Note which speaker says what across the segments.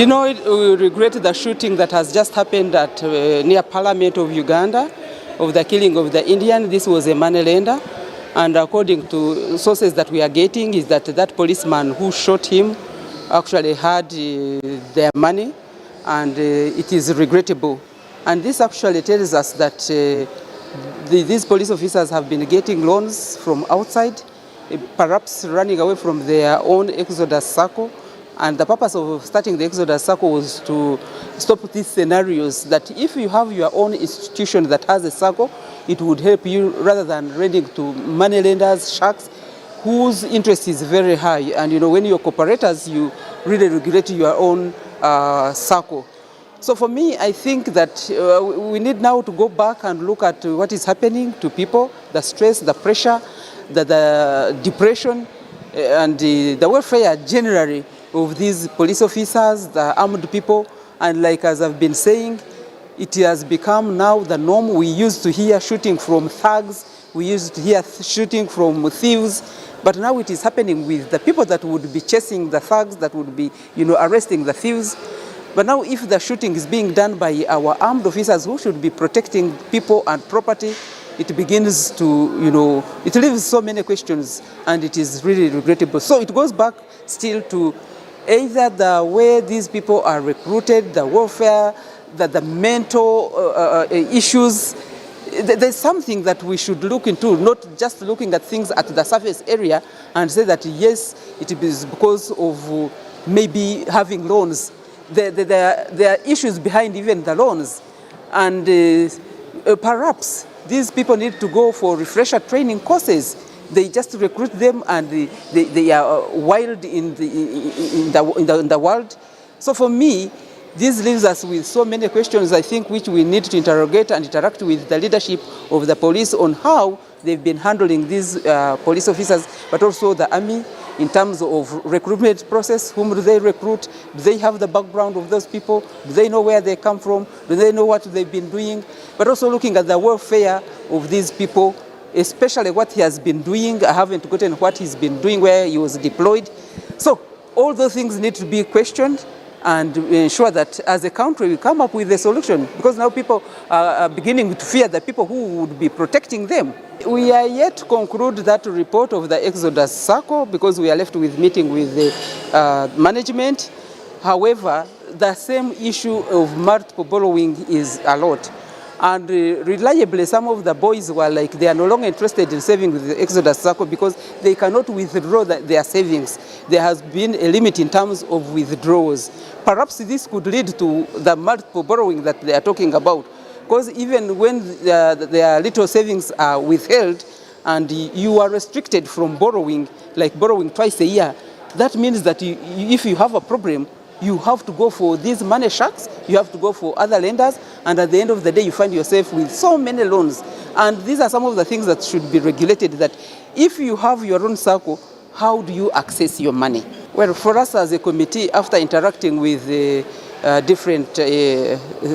Speaker 1: You know, we regret the shooting that has just happened at near Parliament of Uganda, of the killing of the Indian. This was a money lender, and according to sources that we are getting, is that that policeman who shot him actually had their money, and it is regrettable. And this actually tells us that these police officers have been getting loans from outside, perhaps running away from their own exodus circle. And the purpose of starting the Exodus Circle was to stop these scenarios that if you have your own institution that has a circle, it would help you rather than renting to money lenders, sharks, whose interest is very high. And you know, when you're cooperators, you really regulate your own circle. So for me, I think that we need now to go back and look at what is happening to people, the stress, the pressure, the depression, and the welfare generally of these police officers, the armed people. And like as I've been saying, it has become now the norm. We used to hear shooting from thugs, we used to hear shooting from thieves, but now it is happening with the people that would be chasing the thugs, that would be, you know, arresting the thieves. But now if the shooting is being done by our armed officers who should be protecting people and property, it begins to, you know, it leaves so many questions, and it is really regrettable. So it goes back still to either the way these people are recruited, the welfare, the mental issues. There's something that we should look into, not just looking at things at the surface area and say that yes, it is because of maybe having loans. There are issues behind even the loans. And perhaps these people need to go for refresher training courses. They just recruit them, and they are wild in the world. So for me, this leaves us with so many questions, I think, which we need to interrogate and interact with the leadership of the police on how they've been handling these police officers, but also the army in terms of recruitment process. Whom do they recruit? Do they have the background of those people? Do they know where they come from? Do they know what they've been doing? But also looking at the welfare of these people, especially what he has been doing. I haven't gotten what he's been doing where he was deployed. So all those things need to be questioned and ensure that as a country we come up with a solution, because now people are beginning to fear the people who would be protecting them. We are yet to conclude that report of the Exodus Circle because we are left with meeting with the management. However, the same issue of multiple borrowing is a lot. And reliably, some of the boys were like, they are no longer interested in saving with the Exodus Circle because they cannot withdraw their savings. There has been a limit in terms of withdrawals. Perhaps this could lead to the multiple borrowing that they are talking about. Because even when their little savings are withheld and you are restricted from borrowing, like borrowing twice a year, that means that if you have a problem, you have to go for these money sharks, you have to go for other lenders, and at the end of the day you find yourself with so many loans. And these are some of the things that should be regulated, that if you have your own circle, how do you access your money? Well, for us as a committee, after interacting with different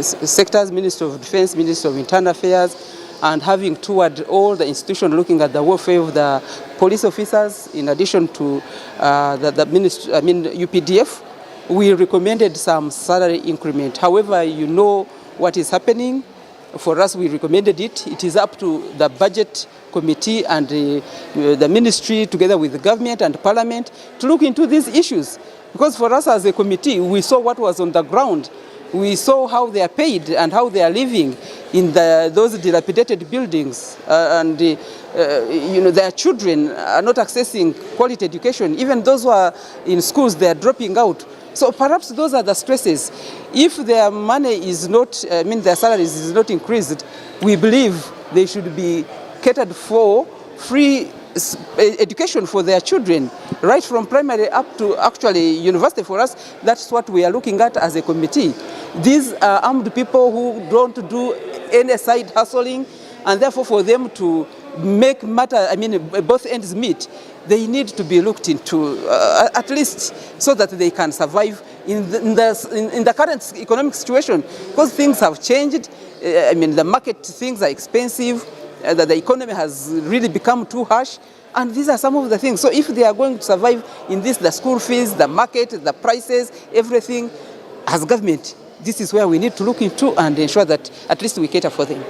Speaker 1: sectors, Ministry of Defense, Ministry of Internal Affairs, and having toured all the institutions looking at the welfare of the police officers, in addition to the ministry, UPDF, we recommended some salary increment. However, you know what is happening. For us, we recommended it. It is up to the budget committee and the ministry, together with the government and parliament, to look into these issues. Because for us as a committee, we saw what was on the ground. We saw how they are paid and how they are living in those dilapidated buildings. You know, their children are not accessing quality education. Even those who are in schools, they are dropping out. So perhaps those are the stresses. If their money is not, their salaries is not increased, we believe they should be catered for free education for their children, right from primary up to actually university. For us, that's what we are looking at as a committee. These are armed people who don't do any side hustling, and therefore for them to make both ends meet, they need to be looked into, at least so that they can survive in the current economic situation, because things have changed. The market, things are expensive, the economy has really become too harsh, and these are some of the things. So if they are going to survive in this, the school fees, the market, the prices, everything, as government, this is where we need to look into and ensure that at least we cater for them.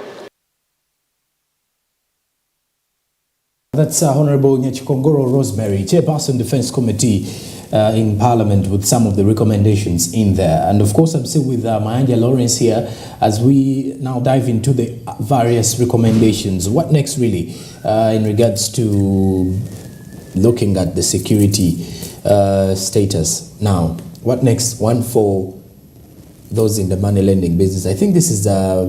Speaker 2: That's Honorable Nyachikongoro Rosemary, Chairperson Defence Committee in Parliament, with some of the recommendations in there. And of course, I'm still with Mayanja Lawrence here as we now dive into the various recommendations. What next really in regards to looking at the security status? Now, what next? One for those in the money lending business. I think this is a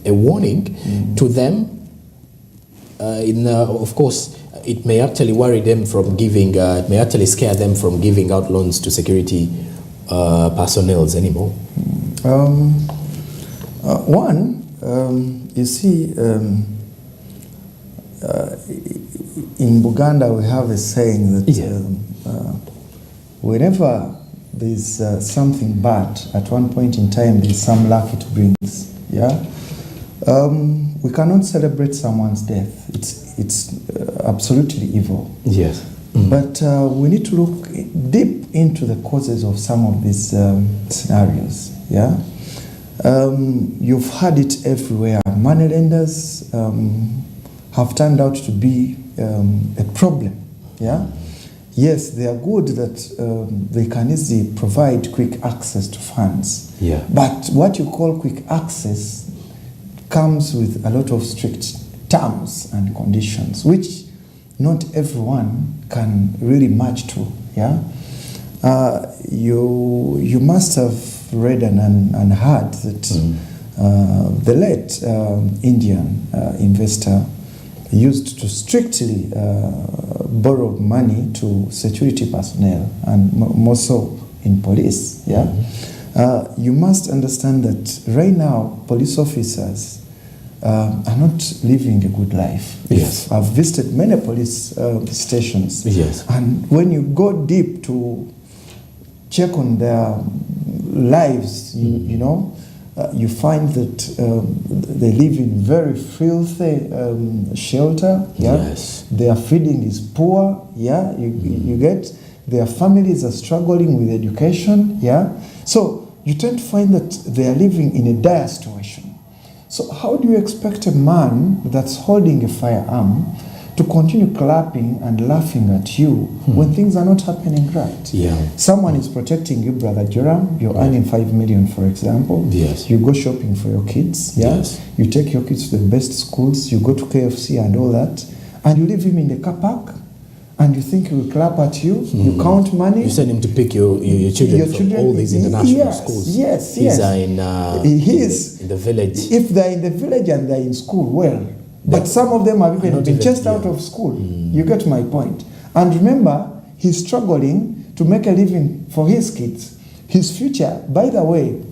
Speaker 2: warning to them. Of course, it may actually worry them from giving, it may actually scare them from giving out loans to security personnel anymore.
Speaker 3: You see, in Buganda we have a saying that whenever there's something bad, at one point in time there's some luck it brings. Yeah. We cannot celebrate someone's death. It's absolutely evil.
Speaker 2: Yes.
Speaker 3: But we need to look deep into the causes of some of these scenarios. Yeah. You've had it everywhere. Money lenders have turned out to be a problem. Yeah. Yes, they are good that they can easily provide quick access to funds.
Speaker 2: Yeah.
Speaker 3: But what you call quick access comes with a lot of strict terms and conditions, which not everyone can really match to. Yeah, you must have read and heard that the late Indian investor used to strictly borrow money to security personnel and more so in police. Yeah. You must understand that right now police officers are not living a good life.
Speaker 2: Yes.
Speaker 3: I've visited many police stations.
Speaker 2: Yes.
Speaker 3: And when you go deep to check on their lives, you know, you find that they live in very filthy shelter. Yeah.
Speaker 2: Yes.
Speaker 3: Their feeding is poor. Yeah. You get, their families are struggling with education. Yeah. So you tend to find that they are living in a dire situation. So how do you expect a man that's holding a firearm to continue clapping and laughing at you when things are not happening right?
Speaker 2: Yeah.
Speaker 3: Someone is protecting you, Brother Joram. You're earning 5 million, for example.
Speaker 2: Yes.
Speaker 3: You go shopping for your kids. Yeah?
Speaker 2: Yes.
Speaker 3: You take your kids to the best schools. You go to KFC and all that. And you leave him in the car park. And you think he will clap at you. You count money.
Speaker 2: You send him to pick your children from all these international schools.
Speaker 3: Yes.
Speaker 2: These are in the village.
Speaker 3: If they're in the village and they're in school, well. But some of them have even been just out of school. You get my point. And remember, he's struggling to make a living for his kids. His future, by the way,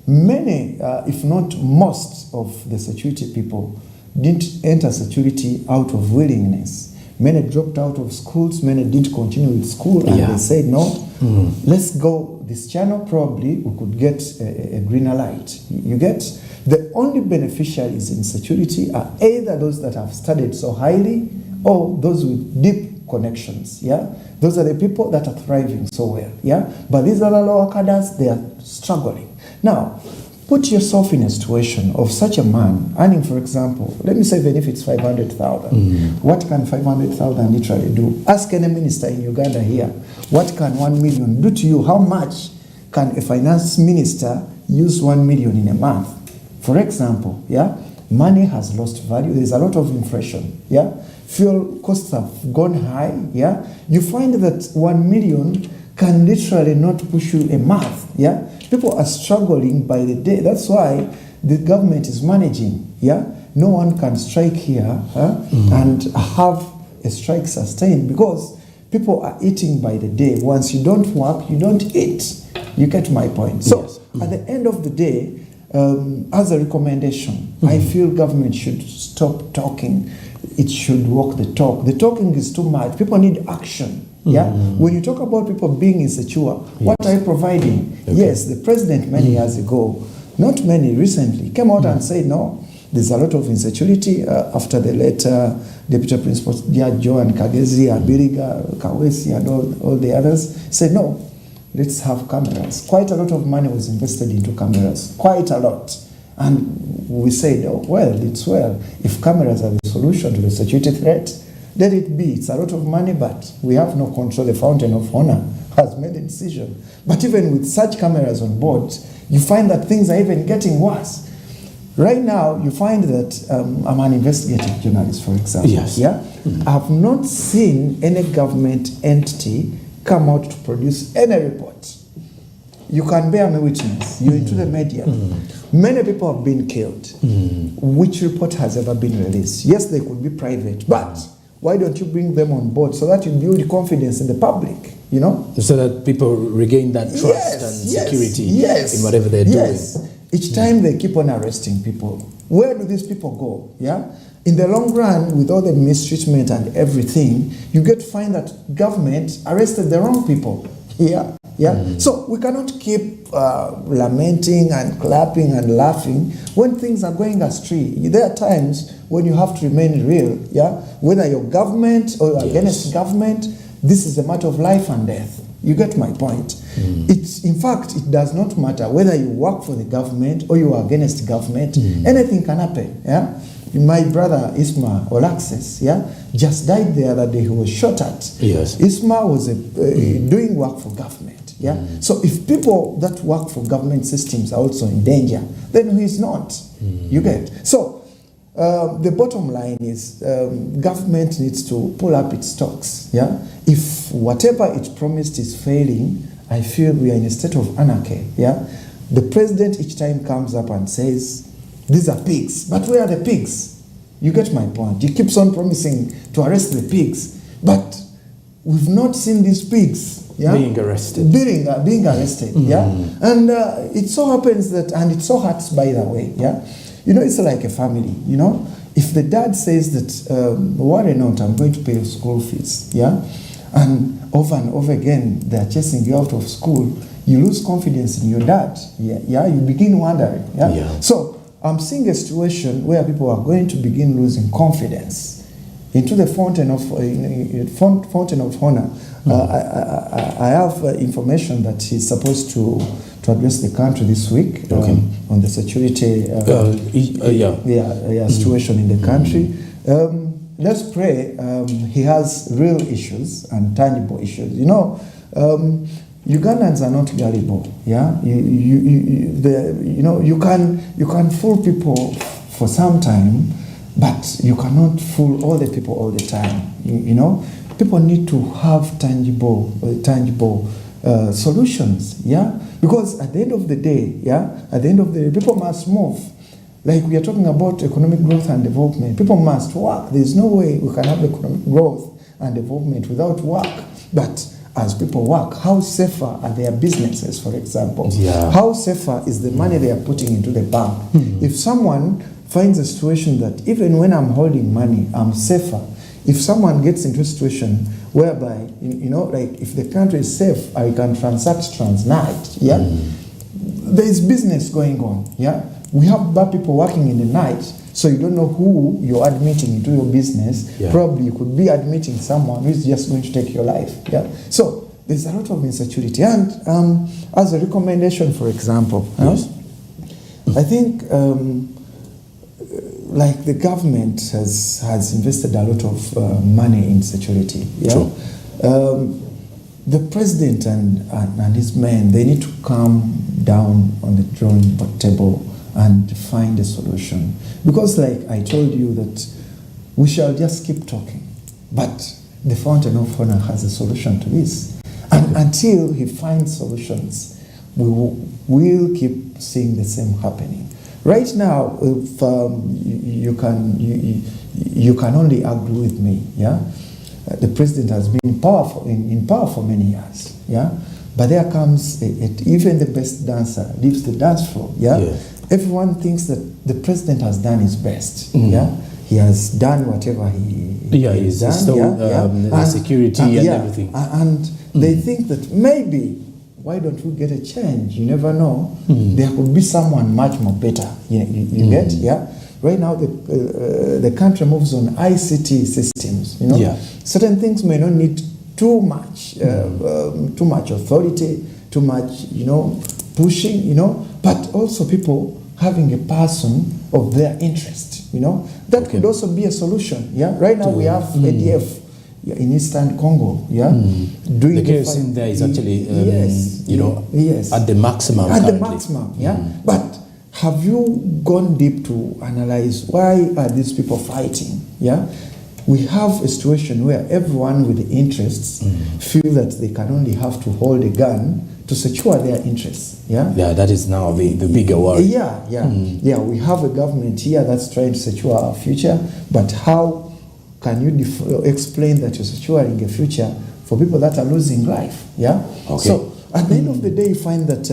Speaker 3: many, if not most of the security people didn't enter security out of willingness. Many dropped out of schools, many didn't continue with school, and they said, no, let's go this channel, probably we could get a greener light. You get? The only beneficiaries in security are either those that have studied so highly or those with deep connections. Yeah, those are the people that are thriving so well. Yeah, but these other lower cadres, they are struggling. Now, put yourself in a situation of such a man earning, for example, let me say even if it's 500,000, what can 500,000 literally do? Ask any minister in Uganda here, what can 1 million do to you? How much can a finance minister use 1 million in a month? For example, yeah, money has lost value. There's a lot of inflation. Yeah, fuel costs have gone high. Yeah, you find that 1 million can literally not push you a month. Yeah, people are struggling by the day. That's why the government is managing. Yeah, no one can strike here and have a strike sustained because people are eating by the day. Once you don't work, you don't eat. You get my point. So at the end of the day, as a recommendation, I feel government should stop talking. It should walk the talk. The talking is too much. People need action. Yeah. When you talk about people being insecure, what are you providing? Yes, the president many years ago, not many, recently, came out and said, no, there's a lot of insecurity after the late Deputy Principal Joe and Kagezi, Abiriga, Kawesi, and all the others said, no, let's have cameras. Quite a lot of money was invested into cameras, quite a lot. And we said, oh, well, it's well. If cameras are the solution to the security threat, let it be. It's a lot of money, but we have no control. The Fountain of Honor has made a decision. But even with such cameras on board, you find that things are even getting worse. Right now, you find that I'm an investigative journalist, for example.
Speaker 2: Yes.
Speaker 3: Yeah? I have not seen any government entity come out to produce any report. You can bear me witness. You're into the media. Many people have been killed. Which report has ever been released? Yes, they could be private, but why don't you bring them on board so that you build confidence in the public, you know?
Speaker 2: So that people regain that trust and security in whatever they're doing.
Speaker 3: Each time they keep on arresting people. Where do these people go? Yeah? In the long run, with all the mistreatment and everything, you get to find that government arrested the wrong people. Yeah? So we cannot keep lamenting and clapping and laughing when things are going astray. There are times when you have to remain real. Yeah? Whether you're government or you're against government, this is a matter of life and death. You get my point. It's, in fact, it does not matter whether you work for the government or you are against government. Anything can happen. Yeah? My brother Isma Olaxes, just died the other day. He was shot at.
Speaker 2: Yes.
Speaker 3: Isma was doing work for government. Yeah. So if people that work for government systems are also in danger, then who is not? You get. So the bottom line is government needs to pull up its stocks. Yeah. If whatever it promised is failing, I feel we are in a state of anarchy. Yeah. The president each time comes up and says, these are pigs. But where are the pigs? You get my point. He keeps on promising to arrest the pigs. But we've not seen these pigs
Speaker 2: being arrested.
Speaker 3: Being arrested. Yeah. And it so happens that, and it so hurts, by the way. Yeah. You know, it's like a family. You know, if the dad says that, worry not, I'm going to pay your school fees. Yeah. And over again, they're chasing you out of school. You lose confidence in your dad. Yeah. You begin wondering. Yeah. So I'm seeing a situation where people are going to begin losing confidence into the fountain of honor. I have information that he's supposed to address the country this week on the security situation in the country. Let's pray he has real issues and tangible issues. You know, Ugandans are not gullible. Yeah, you can fool people for some time, but you cannot fool all the people all the time. You know, people need to have tangible solutions. Yeah, because at the end of the day, people must move. Like we are talking about economic growth and development, people must work. There is no way we can have economic growth and development without work. But as people work, how safer are their businesses, for example? Yeah. How safer is the money they are putting into the bank? If someone finds a situation that even when I'm holding money, I'm safer. If someone gets into a situation whereby, like if the country is safe, I can transact transnight, there is business going on, We have bad people working in the night, so you don't know who you're admitting into your business. Probably you could be admitting someone who's just going to take your life. So there's a lot of insecurity. And as a recommendation, for example, I think like the government has invested a lot of money in security. The president and his men, they need to come down on the drawing board table and find a solution. Because like I told you that we shall just keep talking, but the Fountain of Honor has a solution to this. And until he finds solutions, we'll keep seeing the same happening. Right now, if you can only agree with me, the president has been in power for many years, but there comes even the best dancer leaves the dance floor, Everyone thinks that the president has done his best, He has done whatever he's done,
Speaker 2: the security and everything,
Speaker 3: and they think that maybe, why don't we get a change? You never know. There could be someone much more better. You get, Right now, the country moves on ICT systems. Certain things may not need too much authority. too much, pushing, but also people having a person of their interest, That could also be a solution, yeah? Right now we have ADF in Eastern Congo, yeah? Doing
Speaker 2: the kerosene there is actually,
Speaker 3: yes.
Speaker 2: at the maximum
Speaker 3: At
Speaker 2: currently.
Speaker 3: the maximum, yeah? But have you gone deep to analyze why are these people fighting, yeah? We have a situation where everyone with the interests feel that they can only have to hold a gun to secure their interests. Yeah,
Speaker 2: yeah, that is now the bigger worry.
Speaker 3: Yeah. We have a government here that's trying to secure our future, but how can you explain that you're securing a future for people that are losing life? Yeah.
Speaker 2: Okay.
Speaker 3: So at the end of the day, you find that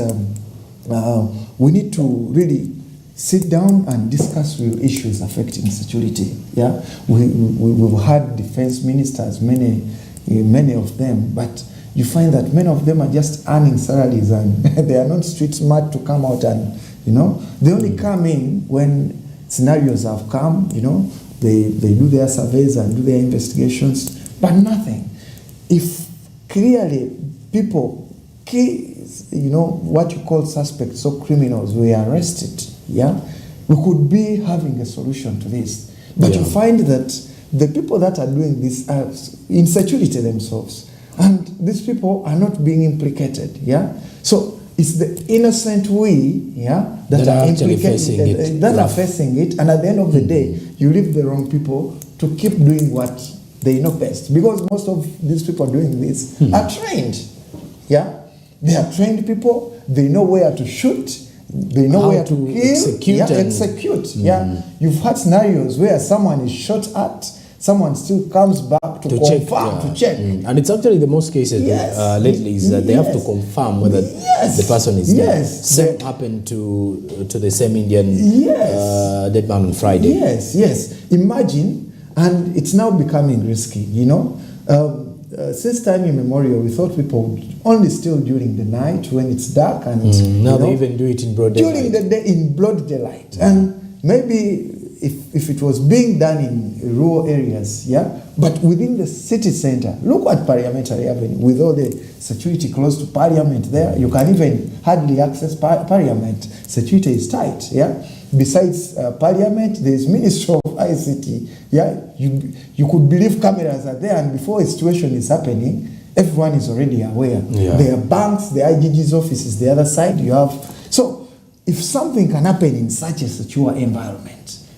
Speaker 3: we need to really sit down and discuss real issues affecting security. Yeah, we've had defense ministers, many of them, but you find that many of them are just earning salaries and they are not street smart to come out and, they only come in when scenarios have come, they do their surveys and do their investigations, but nothing. If clearly people, what you call suspects or criminals were arrested, yeah, we could be having a solution to this. But you find that the people that are doing this are insecurity themselves. And these people are not being implicated, yeah? So it's the innocent that are implicated, that are facing it, and at the end of the day, you leave the wrong people to keep doing what they know best. Because most of these people doing this are trained, yeah? They are trained people, they know where to shoot, they know where to kill, execute. Yeah, you've had scenarios where someone is shot at, someone still comes back to confirm, to check.
Speaker 2: And it's actually the most cases lately is that they have to confirm whether the person is dead. Same happened to the same Indian dead man on Friday.
Speaker 3: Yes. Imagine, and it's now becoming risky, since time immemorial, we thought people would only steal during the night when it's dark, and
Speaker 2: now they even do it in broad daylight.
Speaker 3: During the day in broad daylight, and maybe if it was being done in rural areas, but within the city center, look at Parliamentary Avenue with all the security close to Parliament there. You can even hardly access Parliament. Security is tight. Besides Parliament, there is Ministry of ICT. You could believe cameras are there, and before a situation is happening, everyone is already aware. There are banks, the IGG's office is the other side. So if something can happen in such a secure environment,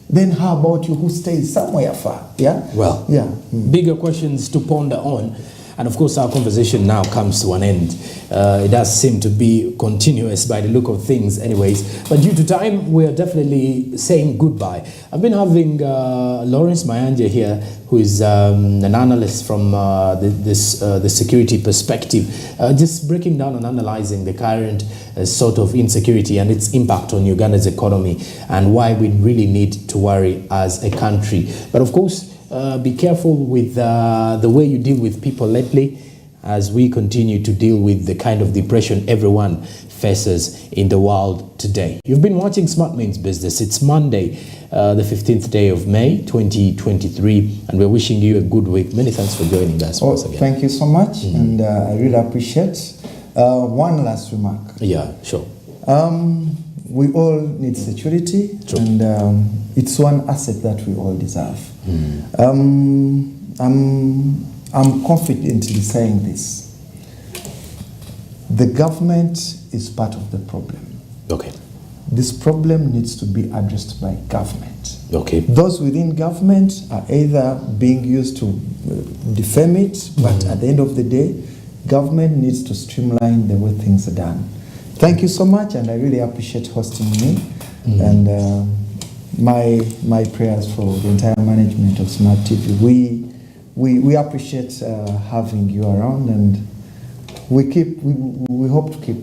Speaker 3: then how about you who stays somewhere far?
Speaker 2: Bigger questions to ponder on. And of course, our conversation now comes to an end. It does seem to be continuous by the look of things anyways. But due to time, we are definitely saying goodbye. I've been having Lawrence Mayanja here, who is an analyst from the security perspective, just breaking down and analyzing the current sort of insecurity and its impact on Uganda's economy and why we really need to worry as a country. But of course, be careful with the way you deal with people lately, as we continue to deal with the kind of depression everyone faces in the world today. You've been watching Smart Means Business. It's Monday, the 15th day of May, 2023, and we're wishing you a good week. Many thanks for joining us once again.
Speaker 3: Thank you so much, and I really appreciate. One last remark.
Speaker 2: Yeah, sure.
Speaker 3: We all need security, and it's one asset that we all deserve. I'm confidently saying this. The government is part of the problem.
Speaker 2: Okay.
Speaker 3: This problem needs to be addressed by government.
Speaker 2: Okay.
Speaker 3: Those within government are either being used to defame it, but at the end of the day, government needs to streamline the way things are done. Thank you so much, and I really appreciate hosting me. And my prayers for the entire management of Smart TV. We appreciate having you around, and we hope to keep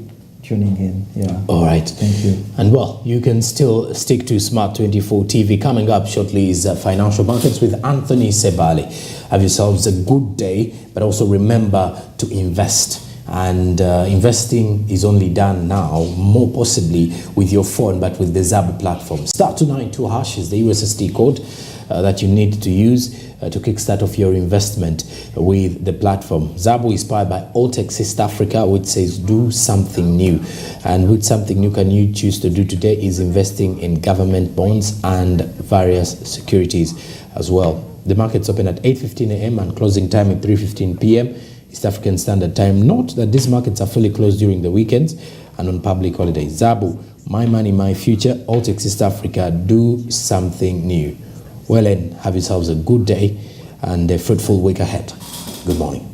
Speaker 3: tuning in. Yeah.
Speaker 2: All right.
Speaker 3: Thank you.
Speaker 2: And well, you can still stick to Smart 24 TV. Coming up shortly is Financial Markets with Anthony Sebale. Have yourselves a good day, but also remember to invest. And investing is only done now, more possibly with your phone, but with the ZAB platform. *292# is the USSD code. that you need to use to kickstart off your investment with the platform. Zabu is powered by Alltech East Africa, which says do something new. And with something new can you choose to do today is investing in government bonds and various securities as well. The markets open at 8:15 a.m. and closing time at 3:15 p.m. East African Standard Time. Note that these markets are fully closed during the weekends and on public holidays. Zabu, my money, my future. Alltech East Africa, do something new. Well, then, have yourselves a good day and a fruitful week ahead. Good morning.